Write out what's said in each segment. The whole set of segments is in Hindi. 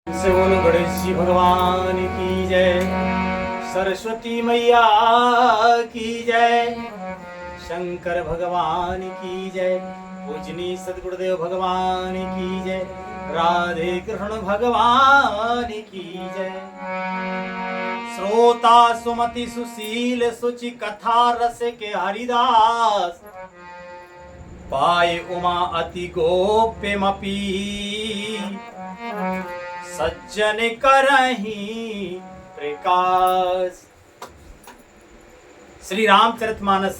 से बोलो गणेश जी भगवान की जय, सरस्वती मैया की जय, शंकर भगवान की जय, पूजनी सदगुरुदेव भगवान की जय, राधे कृष्ण भगवान की जय। श्रोता सुमति सुशील सुचि कथा रस के हरिदास, पाए उमा अति गोप्यमपी, सज्जन करही प्रकाश। श्री रामचरितमानस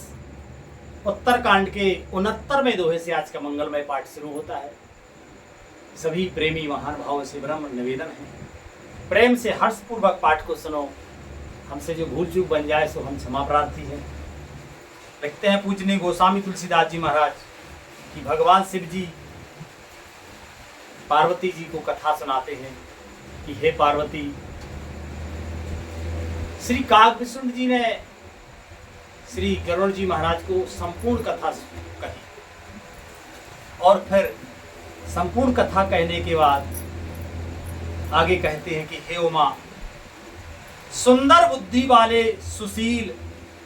उत्तरकांड के 69वें दोहे से आज का मंगलमय पाठ शुरू होता है। सभी प्रेमी महानुभावों से ब्रह्म निवेदन है, प्रेम से हर्षपूर्वक पाठ को सुनो। हमसे जो भूल चूक बन जाए सो हम क्षमा प्रार्थी हैं। लिखते हैं पूजनीय गोस्वामी तुलसीदास जी महाराज कि भगवान शिव जी पार्वती जी को कथा सुनाते हैं कि हे पार्वती, श्री कागभूषण जी ने श्री गरुड़ जी महाराज को संपूर्ण कथा कही और फिर संपूर्ण कथा कहने के बाद आगे कहते हैं कि हे उमा, सुंदर बुद्धि वाले सुशील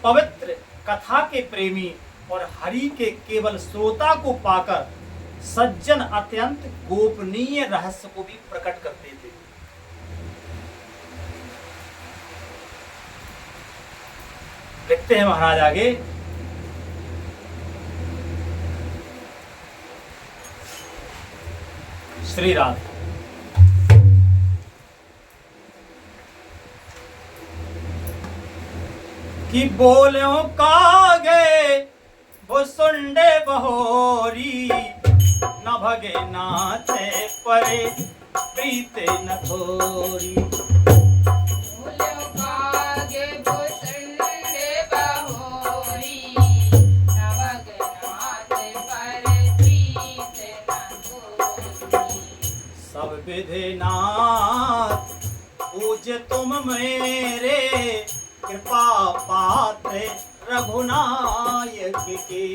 पवित्र कथा के प्रेमी और हरि के केवल श्रोता को पाकर सज्जन अत्यंत गोपनीय रहस्य को भी प्रकट करते थे। लिखते हैं महाराज आगे, श्री राधे। कि बोलो कागे भुसुंडे बहोरी, न भगे नाथे परे प्रीते न थोरी। बोलो कागे भुसुंडे बहोरी, न भगे नाथे परे प्रीते न थोरी। सब विधि नाथ पूज्य तुम मेरे, कृपा पात्र रघुनायक के।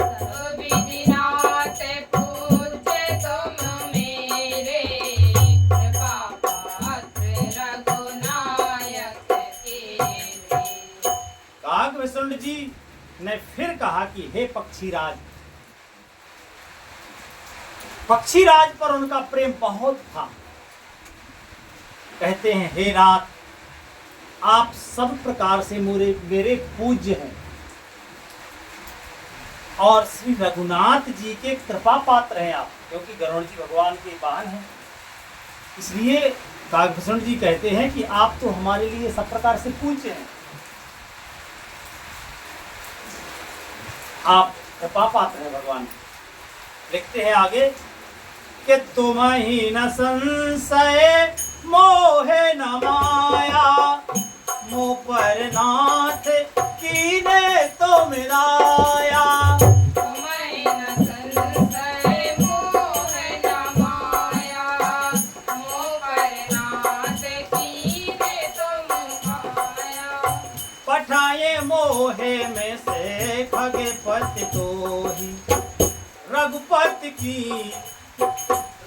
सब विधि नाथ पूज्य तुम मेरे, कृपा पात्र रघुनायक के। कागभूषण जी ने फिर कहा कि हे पक्षीराज। पक्षीराज पर उनका प्रेम बहुत था। कहते हैं हे नाथ, आप सब प्रकार से मेरे पूज्य हैं और श्री रघुनाथ जी के कृपा पात्र हैं आप, क्योंकि गरुड़ जी भगवान के वाहन हैं। इसलिए कागभूषण जी कहते हैं कि आप तो हमारे लिए सब प्रकार से पूज्य हैं, आप कृपा पात्र हैं भगवान। लिखते हैं आगे कि तुम ही न संशय मोहे न माया, मुँह पर नाथ कीने तो मिलाया। तुम्हें न संशय मोह न माया, मोह पर नाथ कीने तुम आया। पठाए मोहे में से खगपति तो ही,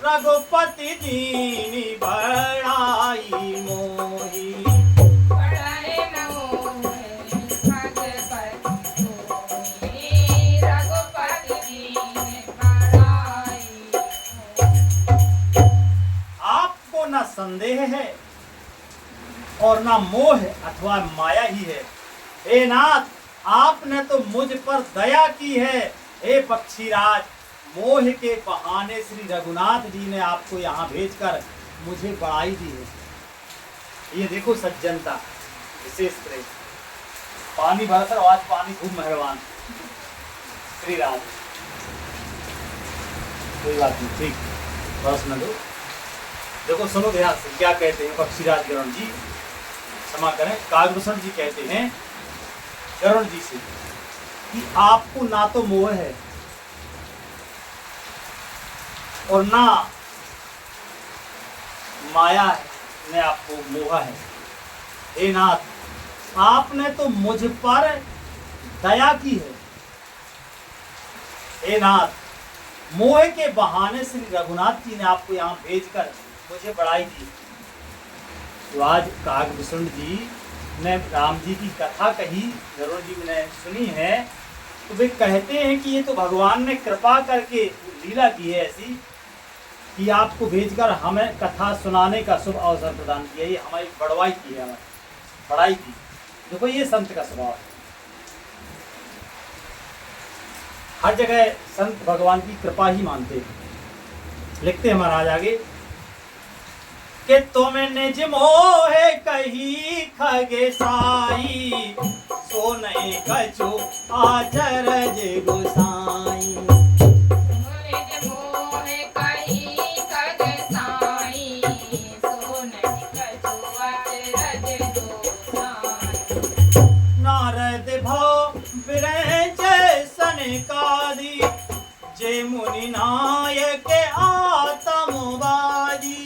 रघुपति दीनी बड़ाई मोही। पढ़ाए मोह भगपति तोहि, रघुपति दीन बड़ाई मोहि। आपको न संदेह है और न मोह अथवा माया ही है। हे नाथ, आपने तो मुझ पर दया की है। हे पक्षीराज, मोह के बहाने श्री रघुनाथ जी ने आपको यहाँ भेजकर मुझे बड़ाई दी है। ये देखो सज्जनता, विशेष प्रेम। पानी भरकर आज पानी खूब मेहरबान। श्री राधे। कोई बात नहीं, ठीक, थोड़ा सुना दो। देखो सुनो ध्यान से क्या कहते हैं पक्षीराज गरुड़ जी। क्षमा करें, कागभूषण जी कहते हैं गरुड़ जी से कि आपको ना तो मोह है और ना माया है, ने आपको मोहा है। हे नाथ, आपने तो मुझ पर दया की है। हे नाथ, मोह के बहाने श्री रघुनाथ जी ने आपको यहाँ भेजकर मुझे बड़ाई दी। तो आज काकभूषण जी ने राम जी की कथा कही, गरुड़ जी ने सुनी है, तो वे कहते हैं कि ये तो भगवान ने कृपा करके लीला की है ऐसी कि आपको भेजकर हमें कथा सुनाने का शुभ अवसर प्रदान किया। ये हमारी बड़वाई की है, हमारी बड़ाई की। देखो ये संत का स्वभाव है, हर जगह संत भगवान की कृपा ही मानते हैं। लिखते हैं महाराज आगे कि तुमने निज मोहे कही खगे साई, सो नहीं कछु आचरज गोसाई। निज मोहे कही खग साई, सो नहीं कछु अचरज गोसाई। नारद भव विरंच सनकादि, जे मुनि नायक आत्मवादी।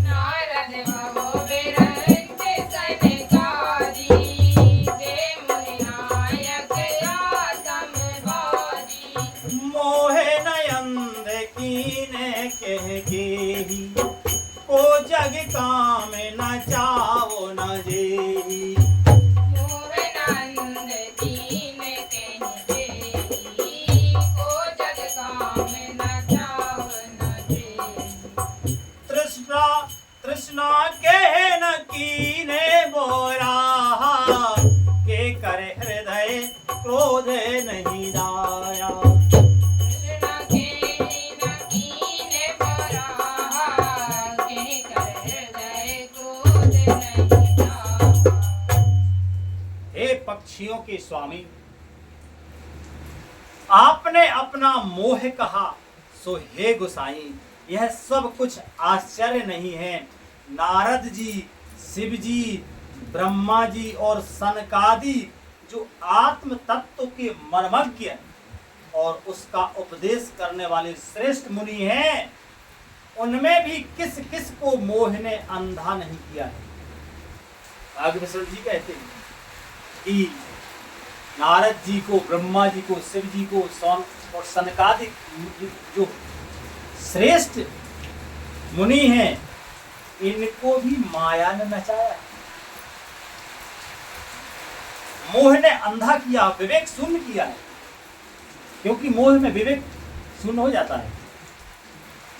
नारद भव विरंच सनकादि, जे मुनि नायक आत्मवादी। मोहे नयंद कीने कह गेही, को जग काम न चावो न जेही। मोहनंद दीन कहि, को जग काम न चावन जेहि। तृष्णा तृष्णा कह न कीने बोराहा, के करे हृदय क्रोध नहीं दाया। कृष्ण केहि न कीन्हे बराहा, केहि कर हृदय क्रोध नहीं धारा। हे पक्षियों के स्वामी, आपने अपना मोह कहा, सो हे गोसाई यह सब कुछ आश्चर्य नहीं है। नारद जी, शिव जी, ब्रह्मा जी और सनकादि जो आत्म तत्व के मर्मज्ञ और उसका उपदेश करने वाले श्रेष्ठ मुनि हैं, उनमें भी किस किस को मोह ने अंधा नहीं किया है। काकभूषण जी कहते हैं कि नारद जी को, ब्रह्मा जी को, शिव जी को, सोन और सनकादि जो श्रेष्ठ मुनि हैं, इनको भी माया ने नचाया। मोह ने अंधा किया, विवेक शून्य किया है, क्योंकि मोह में विवेक शून्य हो जाता है।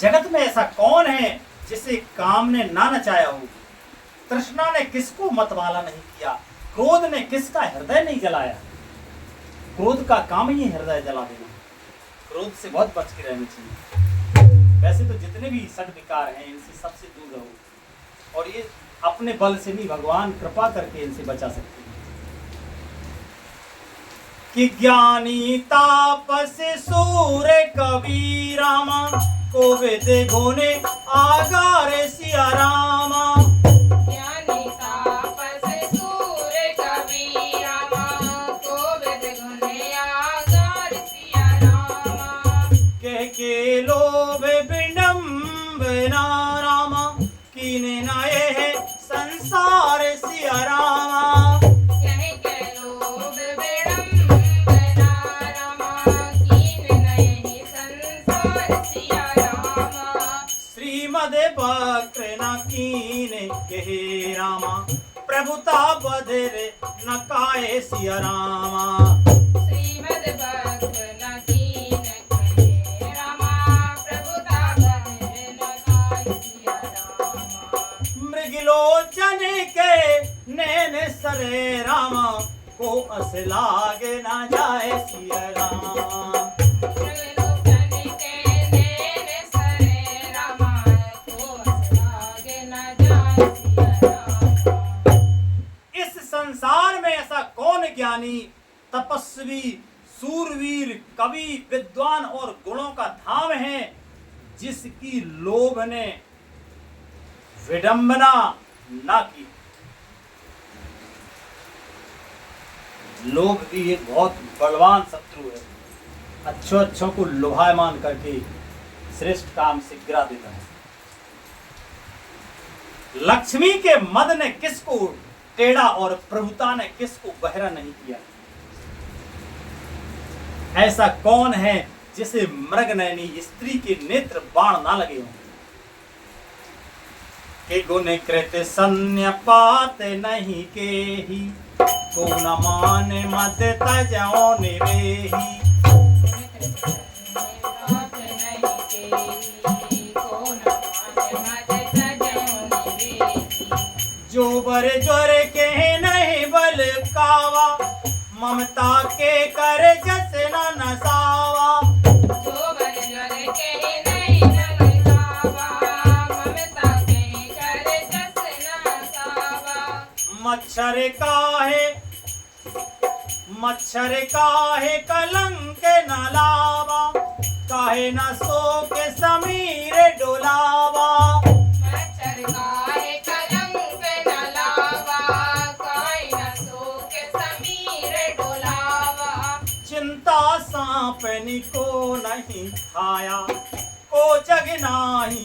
जगत में ऐसा कौन है जिसे काम ने ना नचाया हो? तृष्णा ने किसको मतवाला नहीं किया? क्रोध ने किसका हृदय नहीं जलाया? क्रोध का काम ही हृदय जला देना। क्रोध से बहुत बच के रहना चाहिए। वैसे तो जितने भी सद विकार हैं, इनसे सबसे दूर रहो, और ये अपने बल से नहीं, भगवान कृपा करके इनसे बचा सकते हैं। कि ज्ञानी तापस सूर कबीर रामा, को वेद गुने आगार सिया रामा। ज्ञानी तापस सूर कबीर रामा, को वेद गुने आगार सिया रामा। के लोभ विडम्बना रामा, कीने नए है संसार सिया रामा। कह के लोभ विडम्बना रामा, कीन नयहि संसार सिया रामा। श्रीमद वक्र न कीने कहे रामा, प्रभुता बधरे न काए सिया रामा। श्रीमद् भक्त न कीन कहे रामा, प्रभुता बधरे न काए सिया रामा। मृगलोचन के नैन सरे रामा, को अस लागे न जाए सिया रामा। त्रिलोचन के नैन सरे रामा, को अस लागे न जाए सिया रामा। इस संसार में ऐसा कौन ज्ञानी, तपस्वी, सूरवीर, कवि, विद्वान और गुणों का धाम है, जिसकी लोभ ने विडंबना ना की। लोभ भी एक बहुत बलवान शत्रु है, अच्छों को लुभायमान करके श्रेष्ठ काम से गिरा देता है। लक्ष्मी के मद ने किसको टेढ़ा और प्रभुता ने किसको बहरा नहीं किया। ऐसा कौन है जिसे मृगनयनी स्त्री के नेत्र बाण ना लगे हों। कि गुण कृत सन्यपात नहीं केही, को न माने मद तजो निवेही। जो बर ज्वर के नहीं बल कावा, ममता के कर जस न नसावा। मच्छर काहे कलंक न लावा, काहे न सो के समीर डोलावा। चिंता सांपनी को नहीं खाया, को जग नाही,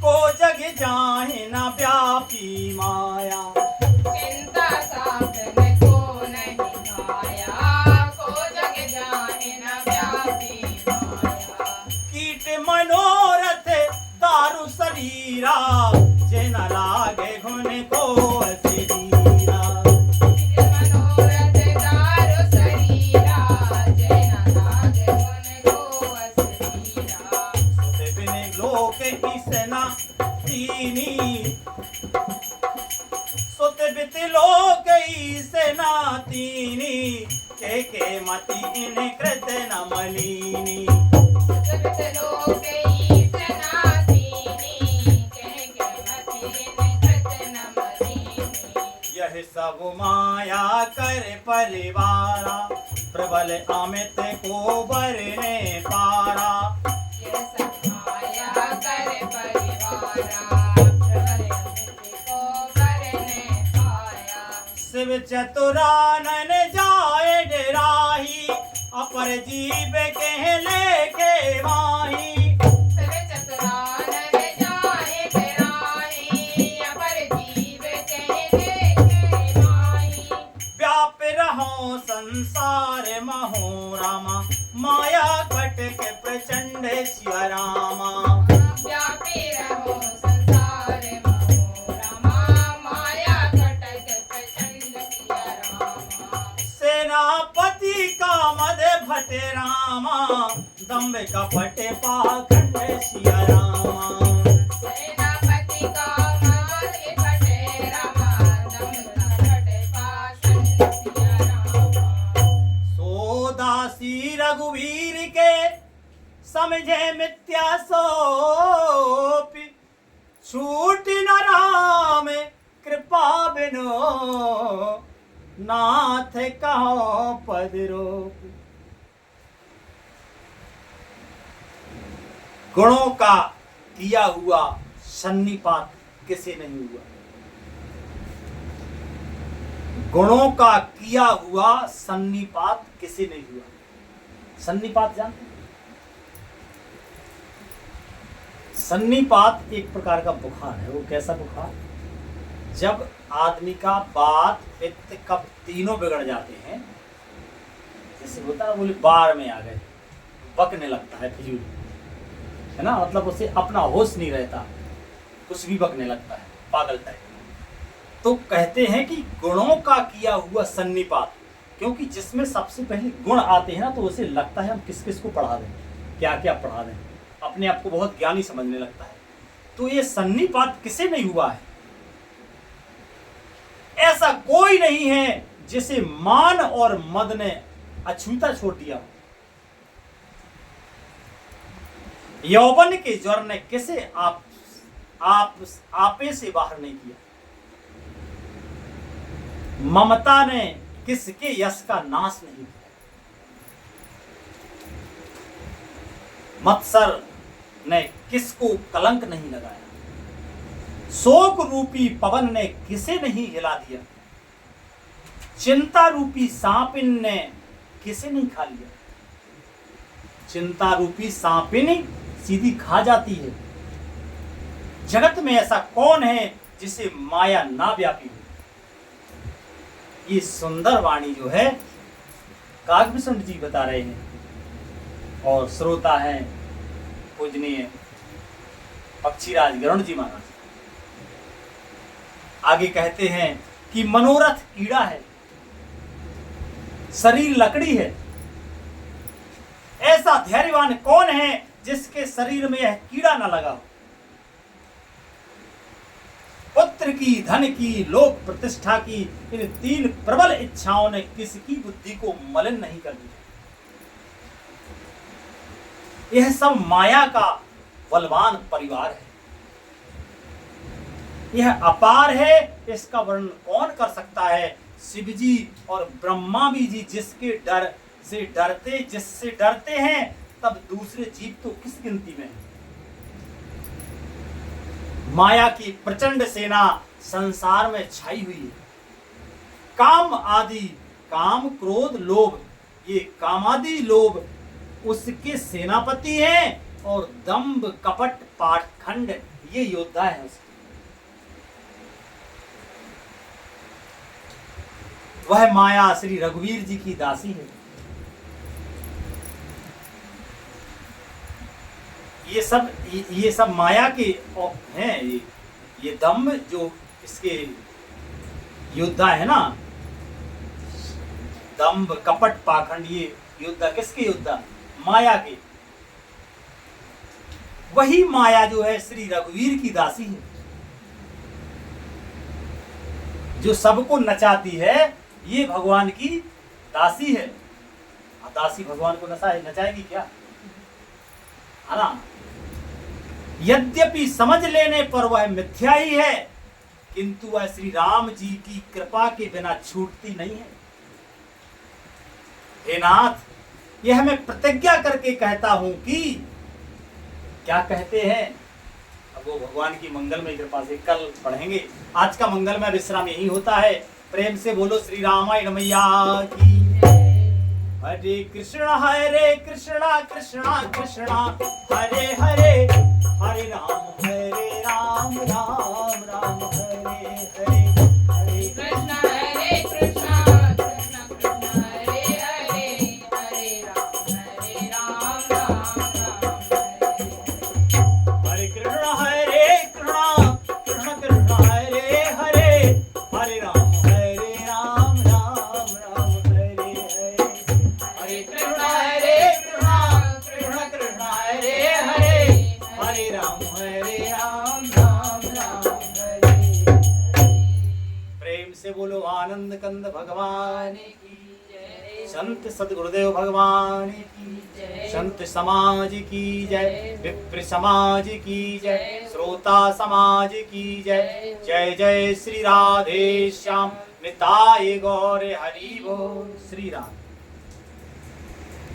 को जग जाहि न व्यापी माया। कीट मनोरथ दारु शरीरा, जे न लागे घुन को असीरा। सुत बिन लोक ईसना तीनी, सुत बित लोक ईसना तीनी, के मति इन कृत न मलिनी। यह सब माया कर परिवारा, प्रबल अमित को बरने पारा। शिव चतुरानन जाए डराही, अपर जीव कह लेके माही। व्याप रहो संसार महो रामा, माया कटक प्रचंड शिव रामा। सेनापति का मद भट रामा, दम्भ कपट पाखंड सिया रामा। सो दासी रघुवीर के समझे मिथ्या सोपी, छूट न राम कृपा बिनो, नाथ कहो पद रोक। गुणों का किया हुआ सन्निपात किसे नहीं हुआ। गुणों का किया हुआ सन्निपात किसे नहीं हुआ। सन्निपात जानते हैं? सन्निपात एक प्रकार का बुखार है। वो कैसा बुखार? जब आदमी का वात पित्त कफ तीनों बिगड़ जाते हैं, जैसे होता है बोले बार में आ गए, बकने लगता है फिजूल, है ना, मतलब उसे अपना होश नहीं रहता, कुछ भी बकने लगता है, पागल टाइप। तो कहते हैं कि गुणों का किया हुआ सन्निपात, क्योंकि जिसमें सबसे पहले गुण आते हैं ना, तो उसे लगता है हम किस किस को पढ़ा दें, क्या क्या पढ़ा दें, अपने आप को बहुत ज्ञानी समझने लगता है। तो ये सन्निपात किसे नहीं हुआ है? ऐसा कोई नहीं है जिसे मान और मद ने अछूता छोड़ दिया। यौवन के ज्वर ने किसे आपे से बाहर नहीं किया। ममता ने किसके यश का नाश नहीं किया। मत्सर ने किसको कलंक नहीं लगाया। शोक रूपी पवन ने किसे नहीं हिला दिया। चिंता रूपी सांपिन ने किसे नहीं खा लिया। चिंता रूपी सांपिनी सीधी खा जाती है। जगत में ऐसा कौन है जिसे माया ना व्यापी हो। ये सुंदर वाणी जो है काकभूषण जी बता रहे हैं और श्रोता हैं पूजनीय पक्षीराज गरुड़ जी महाराज। आगे कहते हैं कि मनोरथ कीड़ा है, शरीर लकड़ी है। ऐसा धैर्यवान कौन है जिसके शरीर में यह कीड़ा न लगा हो। पुत्र की, धन की, लोक प्रतिष्ठा की, इन 3 प्रबल इच्छाओं ने किसकी बुद्धि को मलिन नहीं कर दिया। यह सब माया का बलवान परिवार है। यह अपार है, इसका वर्णन कौन कर सकता है। शिव जी और ब्रह्मा भी जी जिसके डर से डरते, जिससे डरते हैं, तब दूसरे जीव तो किस गिनती में। माया की प्रचंड सेना संसार में छाई हुई है। काम आदि, काम क्रोध लोभ, ये कामादि लोभ उसके सेनापति हैं और दंभ कपट पाखंड ये योद्धा है उसके। वह माया श्री रघुवीर जी की दासी है। ये सब माया के हैं। ये दंभ जो इसके योद्धा है ना, दंभ कपट पाखंड, ये योद्धा किसके योद्धा? माया के। वही माया जो है श्री रघुवीर की दासी है, जो सबको नचाती है, ये भगवान की दासी है। दासी भगवान को नचाएगी क्या, है ना। यद्यपि समझ लेने पर वह मिथ्या ही है, किंतु वह श्री राम जी की कृपा के बिना छूटती नहीं है। हे नाथ, यह मैं प्रतिज्ञा करके कहता हूं कि, क्या कहते हैं, अब वो भगवान की मंगलमय कृपा से कल पढ़ेंगे। आज का मंगलमय विश्राम यही होता है। प्रेम से बोलो श्री रामायण मैया की। हरे कृष्णा कृष्णा कृष्णा हरे हरे, हरे राम राम राम हरे हरे, हरे कृष्ण हरे कृष्ण कृष्ण कृष्ण हरे हरे, हरे राम राम राम हरे हरे। हरे कृष्णा कृष्णा कृष्ण हरे हरे, हरे राम राम राम हरे हरे, हरे कृष्णा कृष्णा कृष्ण हरे हरे, हरे राम राम राम हरे। प्रेम से बोलो आनंद कंद भगवान की, संत सदगुरुदेव भगवान की, संत समाज की जय, विप्र समाज की जय, श्रोता समाज की जय। जय जय श्री राधे श्याम, निताय गौर हरि बोल। श्री राम।